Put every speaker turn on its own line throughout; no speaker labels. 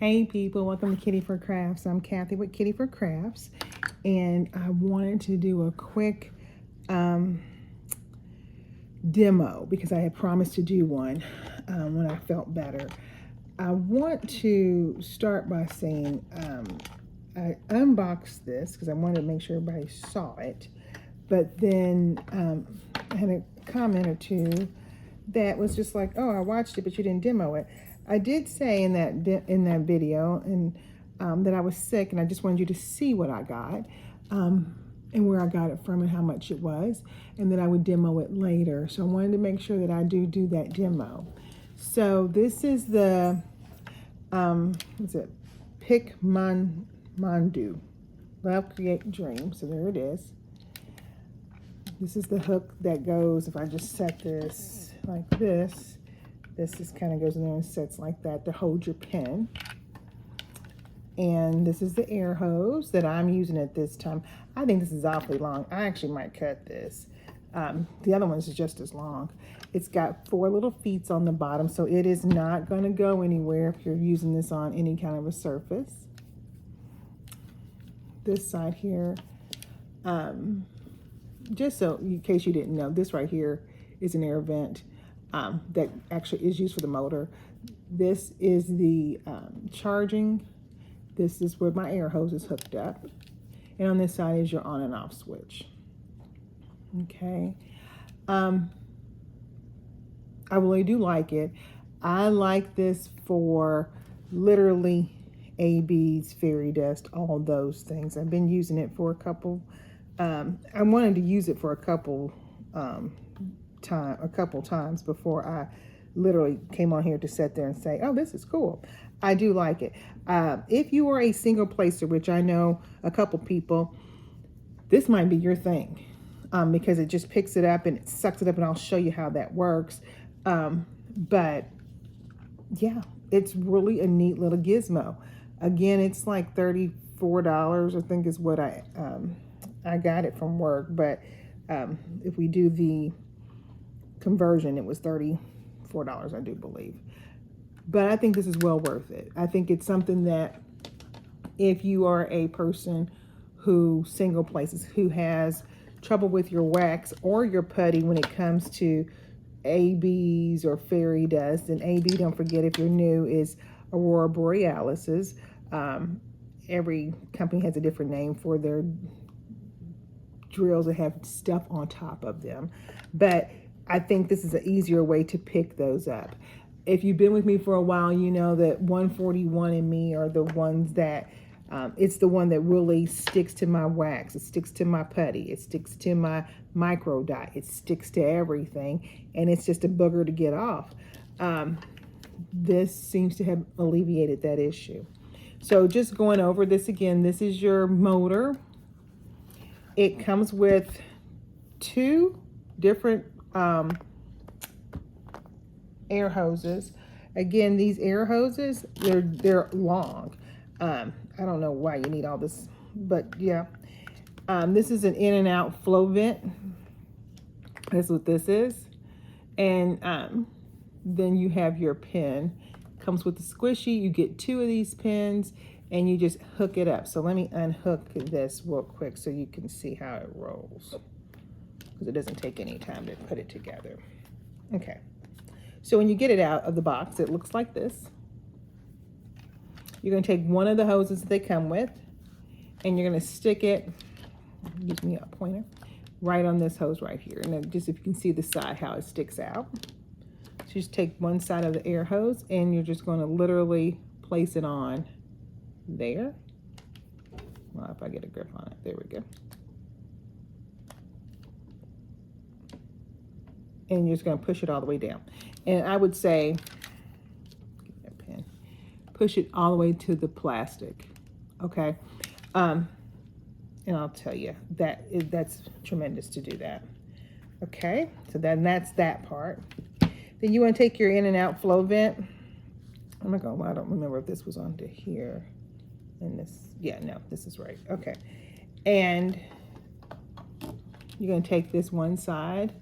Hey people, welcome to Kitty for Crafts. I'm Kathy with Kitty for Crafts, and I wanted to do a quick demo because I had promised to do one when I felt better. I want to start by saying I unboxed this because I wanted to make sure everybody saw it, but then I had a comment or two that was just like, "Oh, I watched it, but you didn't demo it." I did say in that video and that I was sick, and I just wanted you to see what I got and where I got it from and how much it was, and that I would demo it later. So I wanted to make sure that I do that demo. So this is the what's it? Pick Mandu. Love, create, dream. So there it is. This is the hook that goes, if I just set this like this, this just kind of goes in there and sits like that to hold your pen. And this is the air hose that I'm using at this time. I think this is awfully long. I actually might cut this. The other one is just as long. It's got 4 little feet on the bottom, so it is not going to go anywhere if you're using this on any kind of a surface. This side here, just so in case you didn't know, this right here is an air vent that actually is used for the motor. This is the charging. This is where my air hose is hooked up. And on this side is your on and off switch. Okay. I really do like it. I like this for literally ABs, fairy dust, all those things. I've been using it for a couple. I wanted to use it for a couple times before I literally came on here to sit there and say, oh, this is cool. I do like it. If you are a single placer, which I know a couple people, this might be your thing because it just picks it up and it sucks it up, and I'll show you how that works. But yeah, it's really a neat little gizmo. Again, it's like $34, I think is what I got it from work, but if we do the conversion, it was $34, I do believe. But I think this is well worth it. I think it's something that if you are a person who single places, who has trouble with your wax or your putty when it comes to ABs or fairy dust, and AB, don't forget if you're new, is Aurora Borealis's. Every company has a different name for their drills that have stuff on top of them, but I think this is an easier way to pick those up. If you've been with me for a while, you know that 141 and me are the ones that it's the one that really sticks to my wax. It sticks to my putty. It sticks to my micro dot. It sticks to everything, and it's just a booger to get off. This seems to have alleviated that issue. So just going over this again, this is your motor. It comes with 2 different air hoses. Again, these air hoses, they're long. I don't know why you need all this, but yeah. This is an in and out flow vent. That's what this is. And then you have your pin. Comes with the squishy. You get 2 of these pins and you just hook it up. So let me unhook this real quick so you can see how it rolls, because it doesn't take any time to put it together. Okay. So when you get it out of the box, it looks like this. You're going to take one of the hoses that they come with, and you're going to stick it, use me a pointer, right on this hose right here. And then just if you can see the side, how it sticks out. So you just take one side of the air hose, and you're just going to literally place it on there. Well, if I get a grip on it, there we go. And you're just going to push it all the way down. And I would say, get that pen, push it all the way to the plastic, okay? And I'll tell you, that's tremendous to do that. Okay, so then that's that part. Then you want to take your in and out flow vent. I'm not gonna lie, I don't remember if this was onto here. And this, yeah, no, this is right. Okay, and you're gonna take this one side.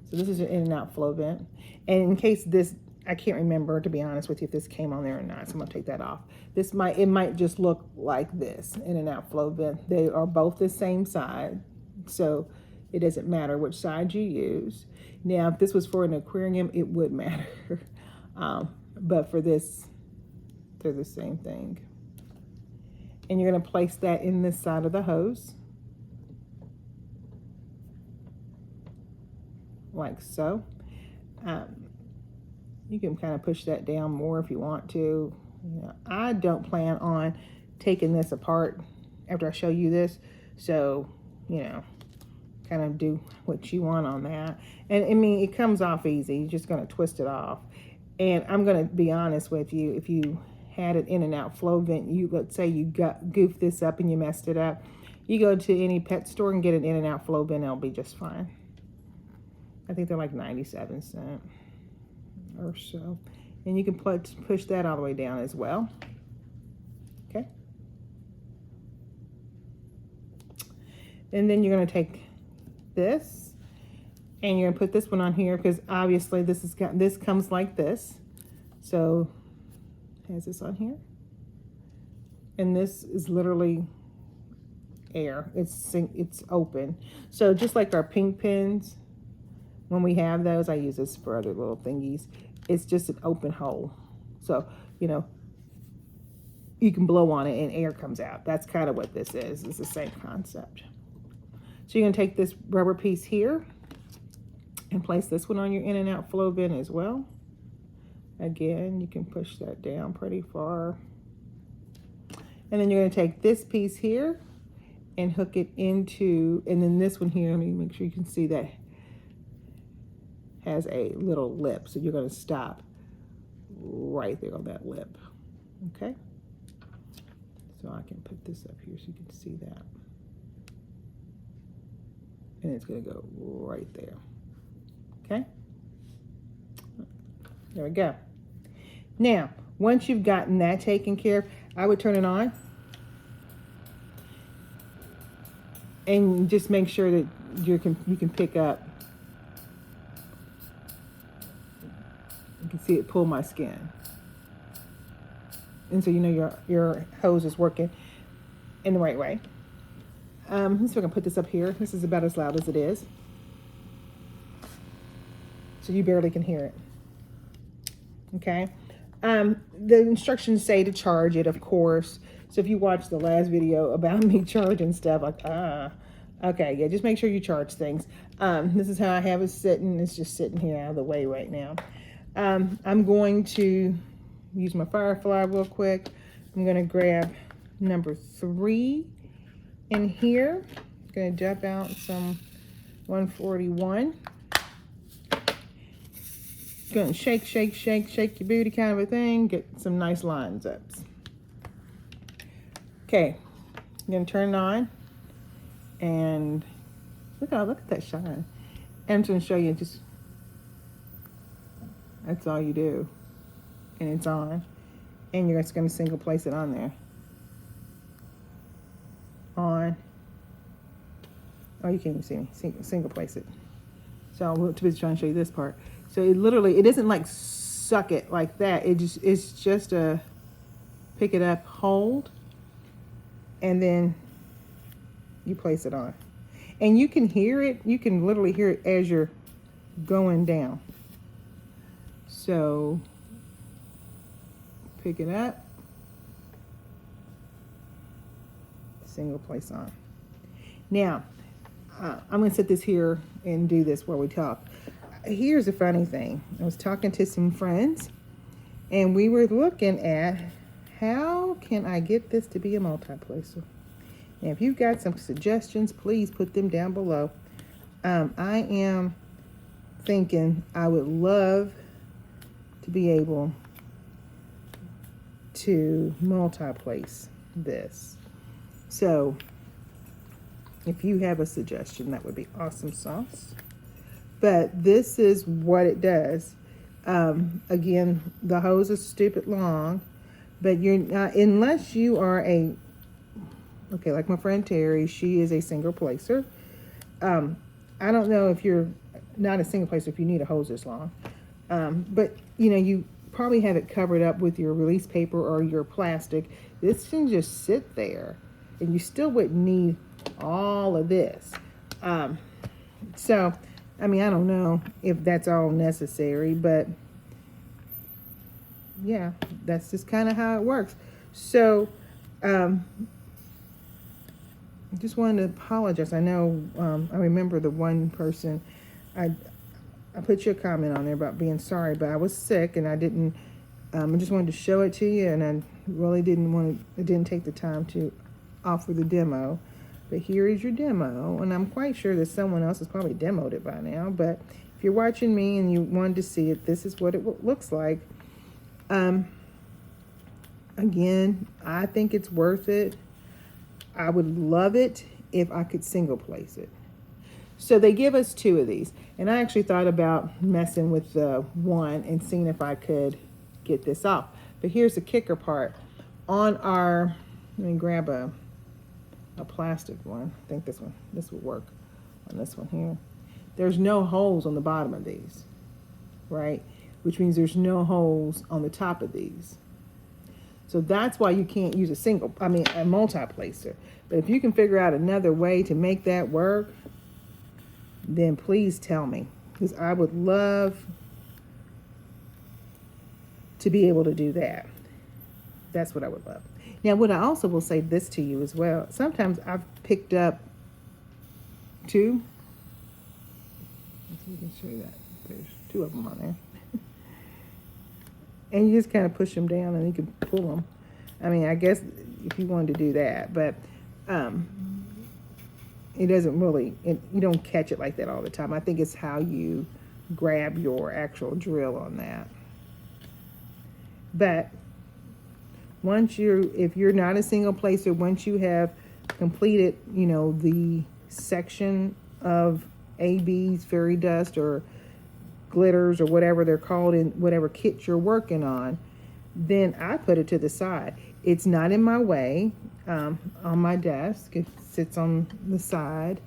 So this is your in and out flow vent. And in case this I can't remember, to be honest with you, if this came on there or not, so I'm gonna take that off. It might just look like this, in and out flow vent. They are both the same side, so it doesn't matter which side you use. Now, if this was for an aquarium, it would matter. But for this, they're the same thing. And you're gonna place that in this side of the hose, like so. You can kind of push that down more if you want to. You know, I don't plan on taking this apart after I show you this, so you know, kind of do what you want on that. And I mean, it comes off easy. You're just going to twist it off. And I'm going to be honest with you, if you had an in and out flow vent, let's say you goofed this up and you messed it up, you go to any pet store and get an in and out flow vent, it'll be just fine. I think they're like 97 cents or so. And you can push that all the way down as well. Okay. And then you're going to take this and you're going to put this one on here, because obviously this comes like this. So it has this on here. And this is literally air. It's open. So just like our pink pins, when we have those, I use this for other little thingies. It's just an open hole. So, you know, you can blow on it and air comes out. That's kind of what this is. It's the same concept. So you're going to take this rubber piece here and place this one on your in and out flow vent as well. Again, you can push that down pretty far. And then you're going to take this piece here and hook it into, and then this one here, let me make sure you can see that has a little lip. So you're going to stop right there on that lip. Okay. So I can put this up here so you can see that. And it's going to go right there. Okay. There we go. Now, once you've gotten that taken care of, I would turn it on. And just make sure that you can pick up. You can see it pull my skin. And so you know your hose is working in the right way. Let's see if I can put this up here. This is about as loud as it is. So you barely can hear it. Okay. The instructions say to charge it, of course. So if you watched the last video about me charging stuff, like, okay, yeah, just make sure you charge things. This is how I have it sitting. It's just sitting here out of the way right now. I'm going to use my Firefly real quick. I'm going to grab number 3 in here. I'm going to dump out some 141. Going to shake, shake, shake, shake your booty kind of a thing. Get some nice lines up. Okay, I'm going to turn it on. And look at that shine. And I'm just going to show you just, that's all you do. And it's on. And you're just going to single place it on there. On. Oh, you can't even see me. Single place it. So I'm too busy trying to show you this part. So it literally, it doesn't like suck it like that. It's just a pick it up, hold, and then you place it on. And you can hear it. You can literally hear it as you're going down. So pick it up, single place on. Now, I'm going to set this here and do this while we talk. Here's the funny thing. I was talking to some friends, and we were looking at how can I get this to be a multi-placer. And if you've got some suggestions, please put them down below. I am thinking I would love to be able to multi-place this. So if you have a suggestion, that would be awesome sauce. But this is what it does. Again, the hose is stupid long, but you're not, unless you are okay, like my friend Terry, she is a single placer. I don't know if you're not a single placer if you need a hose this long. But you know, you probably have it covered up with your release paper or your plastic. This can just sit there, and you still wouldn't need all of this. Um, so, I mean, I don't know if that's all necessary, but yeah, that's just kind of how it works. So, I just wanted to apologize. I know, I remember the one person, I put your comment on there about being sorry, but I was sick and I didn't, I just wanted to show it to you, and I really didn't take the time to offer the demo. But here is your demo, and I'm quite sure that someone else has probably demoed it by now, but if you're watching me and you wanted to see it, this is what it looks like. Again, I think it's worth it. I would love it if I could single place it. So they give us 2 of these, and I actually thought about messing with the one and seeing if I could get this off. But here's the kicker part. On our, let me grab a plastic one. I think this would work on this one here. There's no holes on the bottom of these, right? Which means there's no holes on the top of these. So that's why you can't use a multi-placer. But if you can figure out another way to make that work, then please tell me, because I would love to be able to do that. That's what I would love. Now, what I also will say this to you as well. Sometimes I've picked up 2. Let's see if we can show you that. There's 2 of them on there. And you just kind of push them down and you can pull them. I mean, I guess if you wanted to do that, but it doesn't really, you don't catch it like that all the time. I think it's how you grab your actual drill on that. But if you're not a single placer, once you have completed, you know, the section of ABs, fairy dust, or glitters, or whatever they're called in whatever kit you're working on, then I put it to the side. It's not in my way on my desk. It sits on the side.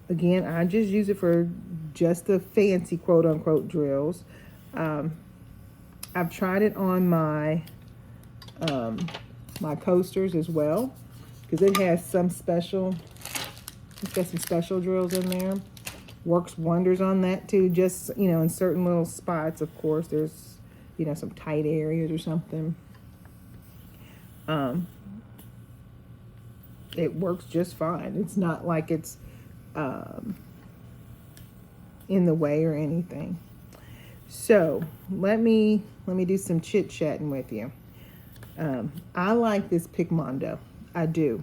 Again, I just use it for just the fancy quote-unquote drills. I've tried it on my my coasters as well, because it has some special, it's got some special drills in there. Works wonders on that too, just, you know, in certain little spots. Of course, there's, you know, some tight areas or something. It works just fine. It's not like it's in the way or anything. So let me do some chit-chatting with you. I like this Pigmondo. I do.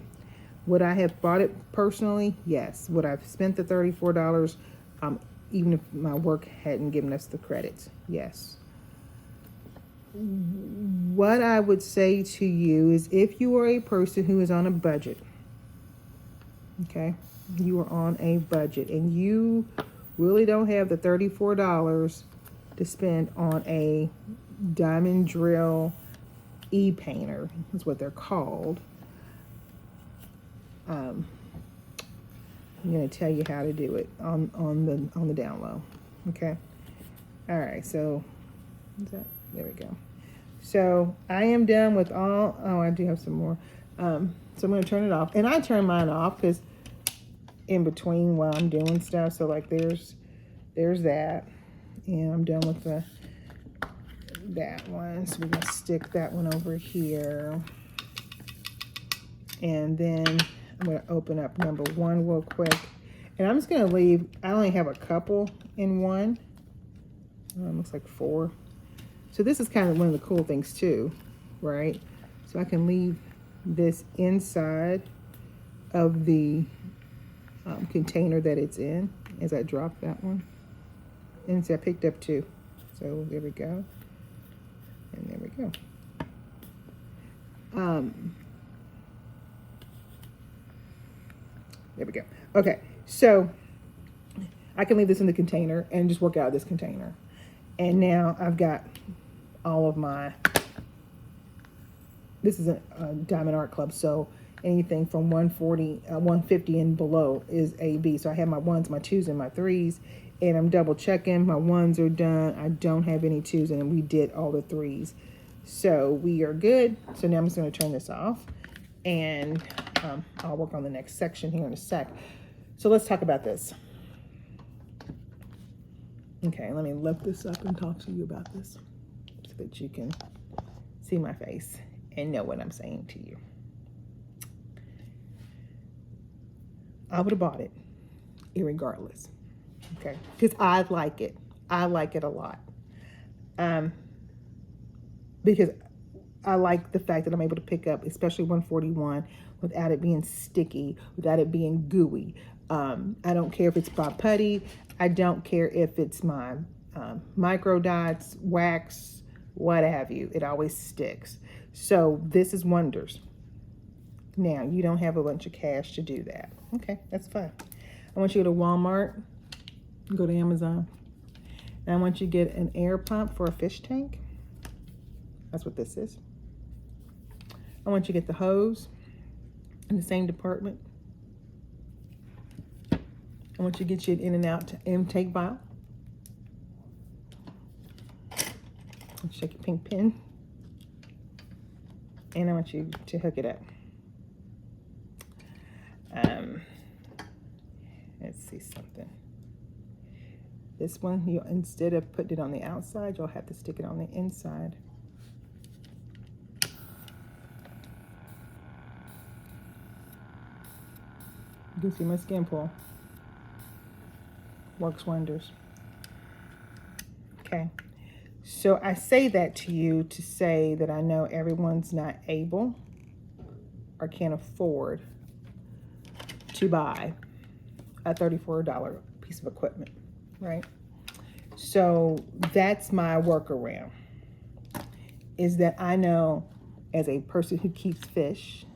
Would I have bought it personally? Yes. Would I have spent the $34, even if my work hadn't given us the credits? Yes. What I would say to you is, if you are a person who is on a budget, okay, you are on a budget and you really don't have the $34 to spend on a diamond drill e-painter, that's what they're called. I'm going to tell you how to do it on the down low. Okay. All right. So there we go. So I am done with all. Oh, I do have some more. So I'm going to turn it off, and I turn mine off because in between while I'm doing stuff. So like there's that, and I'm done with that one. So we're going to stick that one over here, and then I'm going to open up number 1 real quick. And I'm just going to leave, I only have a couple in one. Looks like 4. So this is kind of one of the cool things too, right? So I can leave this inside of the container that it's in as I drop that one. And so I picked up 2. So there we go. And there we go. There we go. Okay, so I can leave this in the container and just work out of this container. And now I've got all of my, this is a Diamond Art Club, so anything from 140, 150 and below is AB. So I have my ones, my twos, and my threes, and I'm double checking. My ones are done. I don't have any twos, and we did all the threes. So we are good. So now I'm just going to turn this off, and I'll work on the next section here in a sec. So let's talk about this. Okay, let me lift this up and talk to you about this so that you can see my face and know what I'm saying to you. I would have bought it irregardless, okay? Because I like it. I like it a lot. Because I like the fact that I'm able to pick up, especially 141, without it being sticky, without it being gooey. I don't care if it's by putty. I don't care if it's my micro dots, wax, what have you. It always sticks. So this is wonders. Now, you don't have a bunch of cash to do that. Okay, that's fine. I want you to go to Walmart, go to Amazon, and I want you to get an air pump for a fish tank. That's what this is. I want you to get the hose in the same department. I want you to get you an in and out intake vial. Shake your pink pin. And I want you to hook it up. Let's see something. This one, you instead of putting it on the outside, you'll have to stick it on the inside. You can see my skin pull. Works wonders. Okay. So I say that to you to say that I know everyone's not able or can't afford to buy a $34 piece of equipment, right? So that's my workaround, is that I know as a person who keeps fish,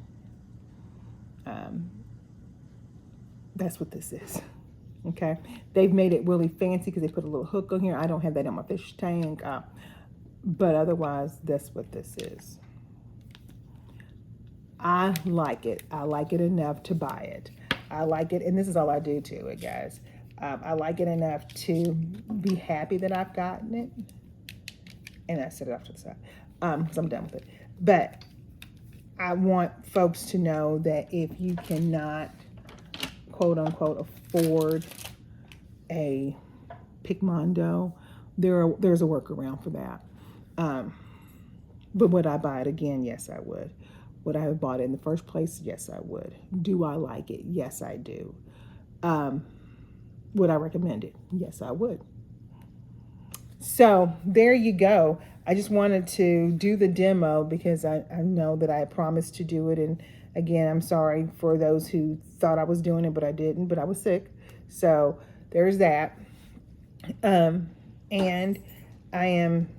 that's what this is. Okay, they've made it really fancy because they put a little hook on here. I don't have that in my fish tank, but otherwise, that's what this is. I like it. I like it enough to buy it. I like it, and this is all I do to it, guys. I like it enough to be happy that I've gotten it, and I set it off to the side because I'm done with it. But I want folks to know that if you cannot, quote unquote, afford a Picmondo, there's a workaround for that. But would I buy it again? Yes, I would. Would I have bought it in the first place? Yes, I would. Do I like it? Yes, I do. Would I recommend it? Yes, I would. So there you go. I just wanted to do the demo because I know that I promised to do it. And again, I'm sorry for those who thought I was doing it, but I didn't, but I was sick. So there's that. And I am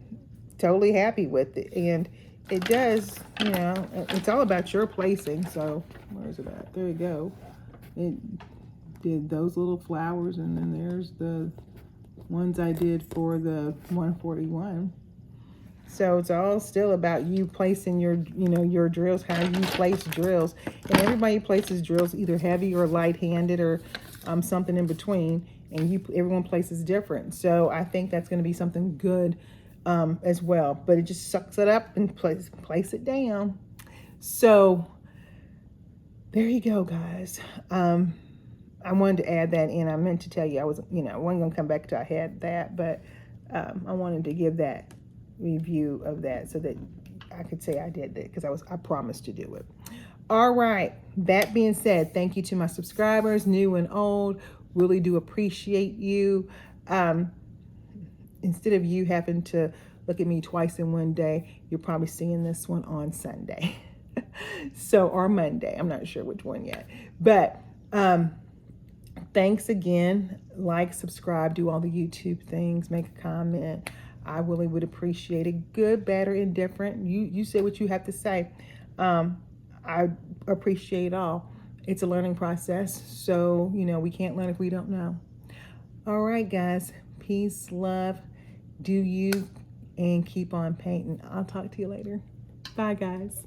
totally happy with it. And it does, you know, it's all about your placing. So where is it at? There you go. It did those little flowers, and then there's the ones I did for the 141. So it's all still about you placing your, your drills, how you place drills. And everybody places drills either heavy or light-handed or something in between. And everyone places different. So I think that's going to be something good as well. But it just sucks it up and place it down. So there you go, guys. I wanted to add that in. I meant to tell you I wasn't going to come back till I had that. But I wanted to give that review of that so that I could say I did that because I promised to do it. All right, that being said, thank you to my subscribers, new and old. Really do appreciate you. Instead of you having to look at me twice in one day, you're probably seeing this one on Sunday. Or Monday, I'm not sure which one yet, but thanks again. Like, subscribe, do all the YouTube things, make a comment. I really would appreciate it. Good, bad, or indifferent. You say what you have to say. I appreciate it all. It's a learning process. So, we can't learn if we don't know. All right, guys. Peace, love. Do you, and keep on painting. I'll talk to you later. Bye, guys.